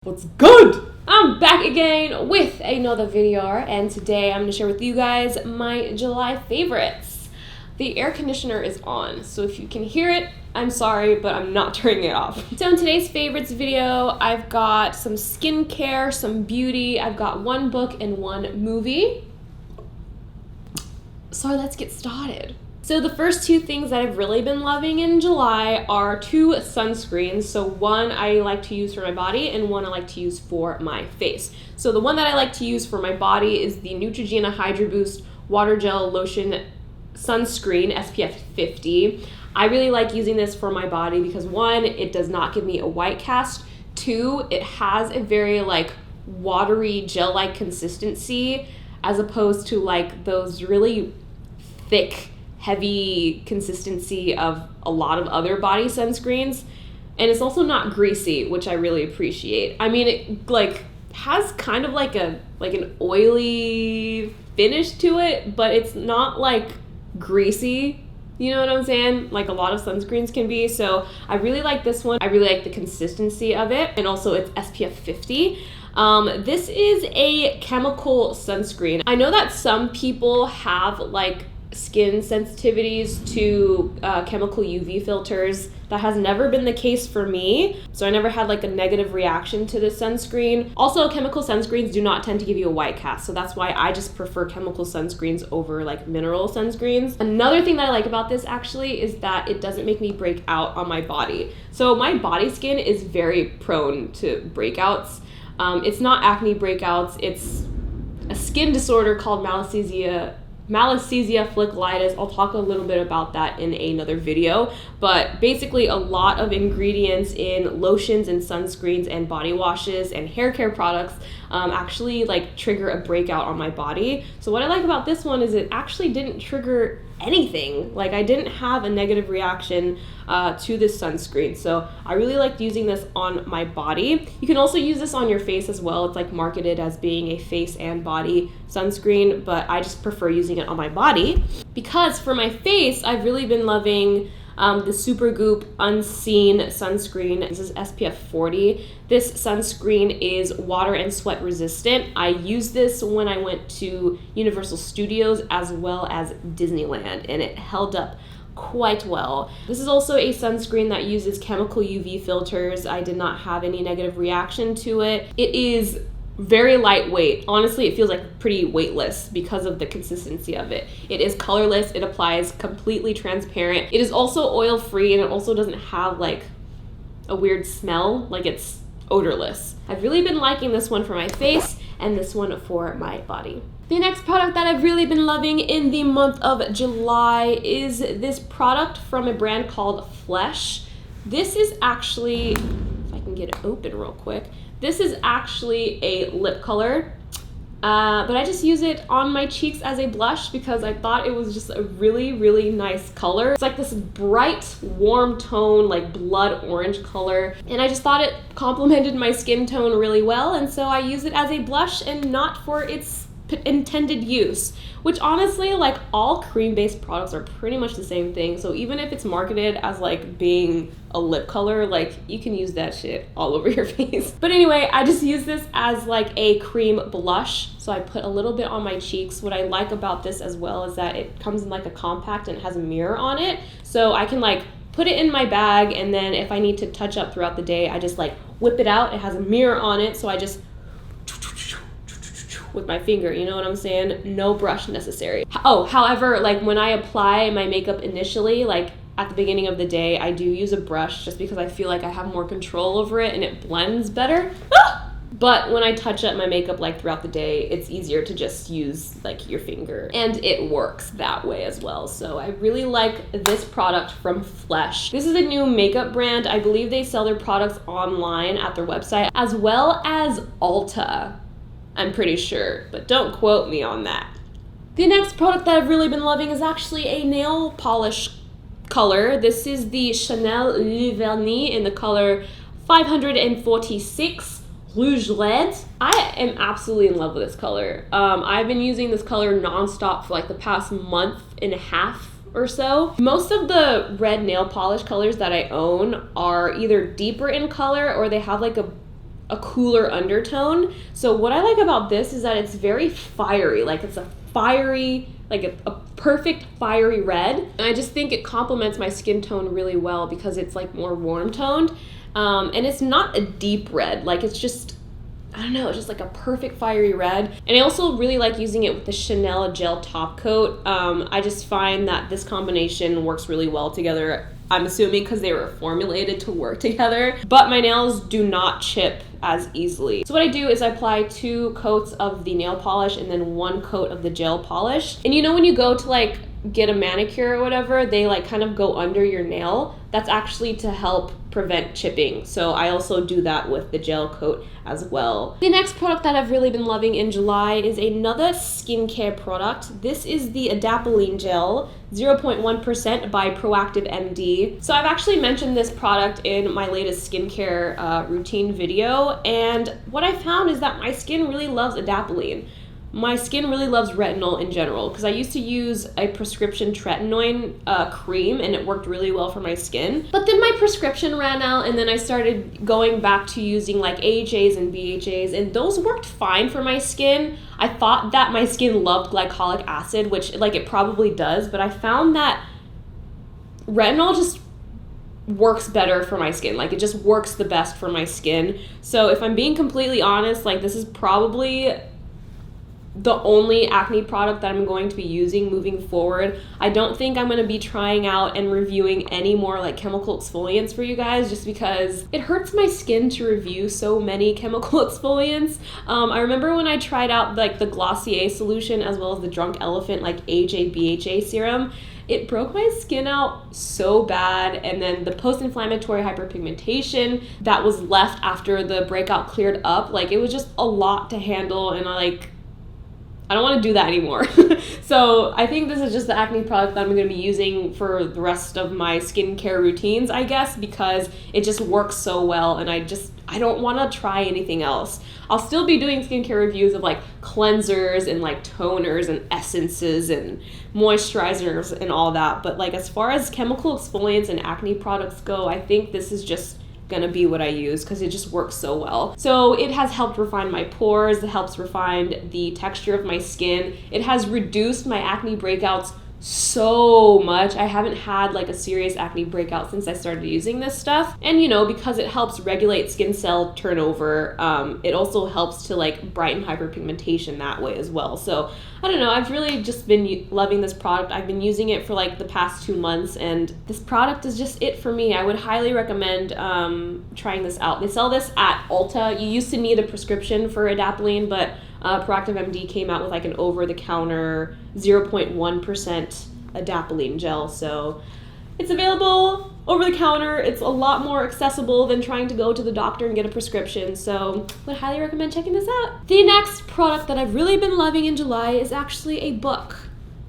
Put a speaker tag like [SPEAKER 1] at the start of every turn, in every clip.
[SPEAKER 1] What's good? I'm back again with another video, and today I'm going to share with you guys my July favorites. The air conditioner is on, so if you can hear it, I'm sorry, but I'm not turning it off. So in today's favorites video, I've got some skincare, some beauty, I've got one book and one movie. So let's get started. So the first two things that I've really been loving in July are two sunscreens. So one I like to use for my body and one I like to use for my face. So the one that I like to use for my body is the Neutrogena Hydro Boost Water Gel Lotion Sunscreen SPF 50. I really like using this for my body because one, it does not give me a white cast. Two, it has a very watery gel-like consistency as opposed to those really thick, heavy consistency of a lot of other body sunscreens. And it's also not greasy, which I really appreciate. I mean, it has kind of an oily finish to it, but it's not greasy. You know what I'm saying? Like a lot of sunscreens can be. So I really like this one. I really like the consistency of it. And also it's SPF 50. This is a chemical sunscreen. I know that some people have skin sensitivities to chemical UV filters. That has never been the case for me, so I never had a negative reaction to this sunscreen. Also, chemical sunscreens do not tend to give you a white cast, so that's why I just prefer chemical sunscreens over mineral sunscreens. Another thing that I like about this actually is that it doesn't make me break out on my body. So my body skin is very prone to breakouts. It's not acne breakouts, it's a skin disorder called Malassezia folliculitis. I'll talk a little bit about that in another video, but basically a lot of ingredients in lotions and sunscreens and body washes and hair care products actually trigger a breakout on my body. So what I like about this one is it actually didn't trigger anything. I didn't have a negative reaction to this sunscreen, so I really liked using this on my body. You can also use this on your face as well. It's marketed as being a face and body sunscreen, but I just prefer using it on my body because for my face I've really been loving the Supergoop Unseen sunscreen. This is SPF 40. This sunscreen is water and sweat resistant. I used this when I went to Universal Studios as well as Disneyland, and it held up quite well. This is also a sunscreen that uses chemical UV filters. I did not have any negative reaction to it. It is very lightweight. Honestly, it feels pretty weightless because of the consistency of it. It is colorless. It applies completely transparent. It is also oil-free, and it also doesn't have a weird smell. It's odorless. I've really been liking this one for my face and this one for my body. The next product that I've really been loving in the month of July is this product from a brand called Flesh. This is actually, if I can get it open real quick, this is actually a lip color, but I just use it on my cheeks as a blush because I thought it was just a really, really nice color. It's this bright, warm tone, blood orange color, and I just thought it complemented my skin tone really well, and so I use it as a blush and not for its intended use, which honestly, all cream-based products are pretty much the same thing. So even if it's marketed as being a lip color, you can use that shit all over your face. But anyway, I just use this as a cream blush. So I put a little bit on my cheeks. What I like about this as well is that it comes in a compact and it has a mirror on it. So I can put it in my bag, and then if I need to touch up throughout the day, I just whip it out. It has a mirror on it, so I just with my finger, you know what I'm saying? No brush necessary. Oh, however, when I apply my makeup initially, at the beginning of the day, I do use a brush just because I feel I have more control over it and it blends better. But when I touch up my makeup throughout the day, it's easier to just use your finger, and it works that way as well. So I really like this product from Flesh. This is a new makeup brand. I believe they sell their products online at their website as well as Ulta. I'm pretty sure, but don't quote me on that. The next product that I've really been loving is actually a nail polish color. This is the Chanel Le Vernis in the color 546 Rouge Red. I am absolutely in love with this color. I've been using this color nonstop for the past month and a half or so. Most of the red nail polish colors that I own are either deeper in color or they have a a cooler undertone. So what I like about this is that it's very fiery. Like it's a fiery, like a perfect fiery red. And I just think it complements my skin tone really well because it's like more warm toned. And it's not a deep red. Like it's just, I don't know, it's just like a perfect fiery red. And I also really like using it with the Chanel gel top coat. I just find that this combination works really well together. I'm assuming because they were formulated to work together. But my nails do not chip as easily. So what I do is I apply 2 coats of the nail polish and then 1 coat of the gel polish. And you know when you go to like get a manicure or whatever, they like kind of go under your nail. That's actually to help prevent chipping. So I also do that with the gel coat as well. The next product that I've really been loving in July is another skincare product. This is the Adapalene Gel, 0.1% by Proactive MD. So I've actually mentioned this product in my latest skincare routine video, and what I found is that my skin really loves Adapalene. My skin really loves retinol in general because I used to use a prescription tretinoin cream and it worked really well for my skin. But then my prescription ran out and then I started going back to using like AHAs and BHAs, and those worked fine for my skin. I thought that my skin loved glycolic acid, which like it probably does, but I found that retinol just works better for my skin. Like it just works the best for my skin. So if I'm being completely honest, like this is probably the only acne product that I'm going to be using moving forward. I don't think I'm going to be trying out and reviewing any more like chemical exfoliants for you guys just because it hurts my skin to review so many chemical exfoliants. I remember when I tried out like the Glossier solution as well as the Drunk Elephant like AHA BHA serum, it broke my skin out so bad, and then the post-inflammatory hyperpigmentation that was left after the breakout cleared up, like it was just a lot to handle, and I don't want to do that anymore. So I think this is just the acne product that I'm going to be using for the rest of my skincare routines, I guess, because it just works so well, and I don't want to try anything else. I'll still be doing skincare reviews of like cleansers and like toners and essences and moisturizers and all that, but like as far as chemical exfoliants and acne products go, I think this is just gonna be what I use because it just works so well. So it has helped refine my pores, it helps refine the texture of my skin, it has reduced my acne breakouts so much. I haven't had like a serious acne breakout since I started using this stuff. And you know, because it helps regulate skin cell turnover, it also helps to like brighten hyperpigmentation that way as well. So I don't know, I've really just been loving this product. I've been using it for like the past 2 months, and this product is just it for me. I would highly recommend trying this out. They sell this at Ulta. You used to need a prescription for Adapalene, but Proactive MD came out with like an over-the-counter 0.1% Adapalene gel. So it's available over the counter. It's a lot more accessible than trying to go to the doctor and get a prescription. So I would highly recommend checking this out. The next product that I've really been loving in July is actually a book.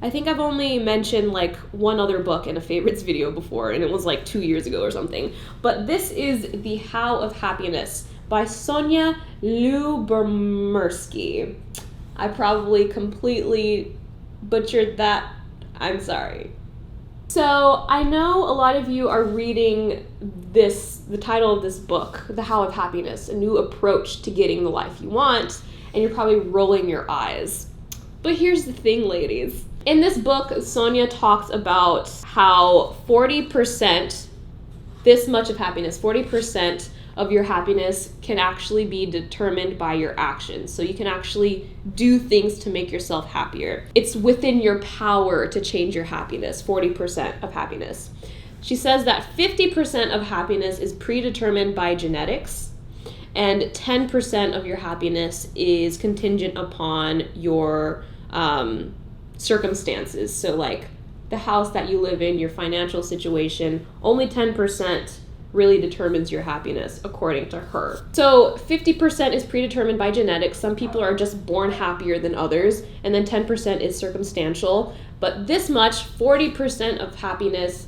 [SPEAKER 1] I think I've only mentioned like one other book in a favorites video before, and it was like 2 years ago or something. But this is The How of Happiness by Sonia Lyubomirsky. I probably completely butchered that. I'm sorry. So I know a lot of you are reading the title of this book, The How of Happiness, a new approach to getting the life you want, and you're probably rolling your eyes. But here's the thing, ladies. In this book, Sonia talks about how 40%, this much of happiness, 40% of your happiness can actually be determined by your actions. So you can actually do things to make yourself happier. It's within your power to change your happiness, 40% of happiness. She says that 50% of happiness is predetermined by genetics, and 10% of your happiness is contingent upon your circumstances. So like the house that you live in, your financial situation, only 10% really determines your happiness, according to her. So 50% is predetermined by genetics. Some people are just born happier than others, and then 10% is circumstantial. But this much, 40% of happiness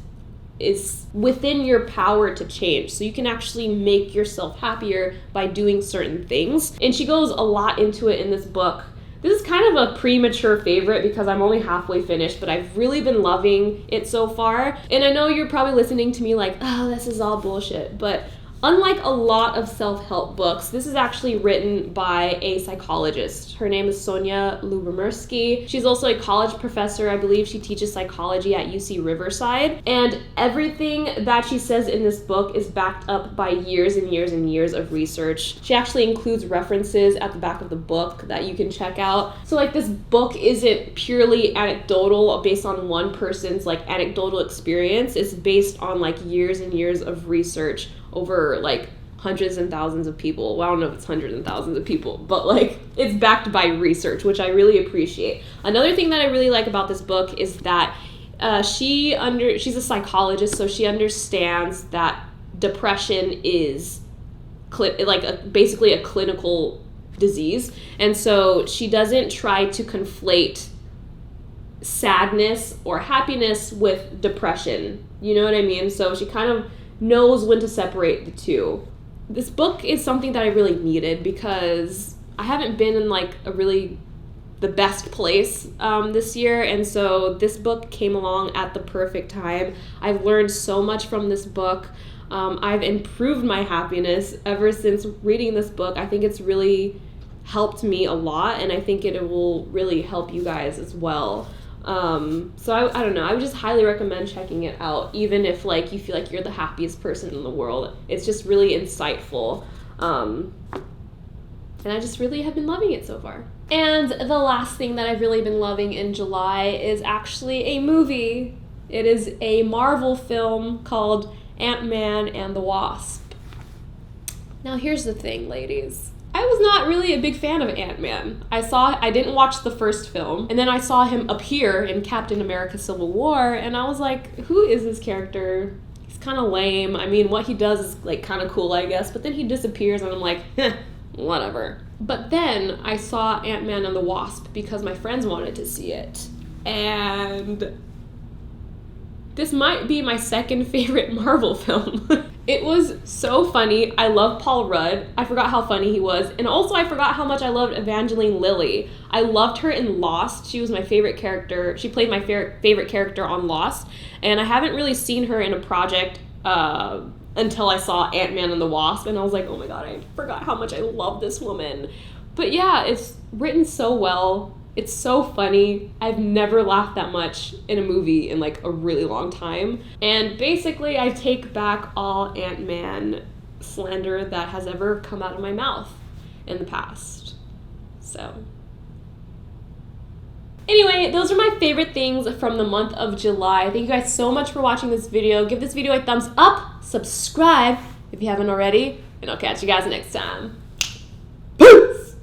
[SPEAKER 1] is within your power to change. So you can actually make yourself happier by doing certain things. And she goes a lot into it in this book. This is kind of a premature favorite because I'm only halfway finished, but I've really been loving it so far. And I know you're probably listening to me like, oh, this is all bullshit. But Unlike a lot of self-help books, this is actually written by a psychologist. Her name is Sonia Lubomirsky. She's also a college professor. I believe she teaches psychology at UC Riverside. And everything that she says in this book is backed up by years and years and years of research. She actually includes references at the back of the book that you can check out. So like this book isn't purely anecdotal based on one person's like anecdotal experience. It's based on like years and years of research over like hundreds and thousands of people. Well, I don't know if it's hundreds and thousands of people, but like it's backed by research, which I really appreciate. Another thing that I really like about this book is that she's a psychologist, so she understands that depression is basically a clinical disease, and so she doesn't try to conflate sadness or happiness with depression. You know what I mean? So she kind of knows when to separate the two. This book is something that I really needed because I haven't been in like the best place this year, and so this book came along at the perfect time. I've learned so much from this book. I've improved my happiness ever since reading this book. I think it's really helped me a lot, and I think it will really help you guys as well. So I don't know, I would just highly recommend checking it out, even if like you feel like you're the happiest person in the world. It's just really insightful, and I just really have been loving it so far. And the last thing that I've really been loving in July is actually a movie. It is a Marvel film called Ant-Man and the Wasp. Now here's the thing, ladies. I was not really a big fan of Ant-Man. I didn't watch the first film, and then I saw him appear in Captain America Civil War, and I was like, who is this character? He's kind of lame. I mean, what he does is like kind of cool, I guess, but then he disappears, and I'm like, whatever. But then I saw Ant-Man and the Wasp because my friends wanted to see it, and this might be my second favorite Marvel film. It was so funny. I love Paul Rudd. I forgot how funny he was. And also I forgot how much I loved Evangeline Lilly. I loved her in Lost. She was my favorite character. She played my favorite character on Lost. And I haven't really seen her in a project until I saw Ant-Man and the Wasp. And I was like, oh my god, I forgot how much I love this woman. But yeah, it's written so well. It's so funny. I've never laughed that much in a movie in like a really long time. And basically I take back all Ant-Man slander that has ever come out of my mouth in the past. So anyway, those are my favorite things from the month of July. Thank you guys so much for watching this video. Give this video a thumbs up, subscribe if you haven't already, and I'll catch you guys next time. Peace!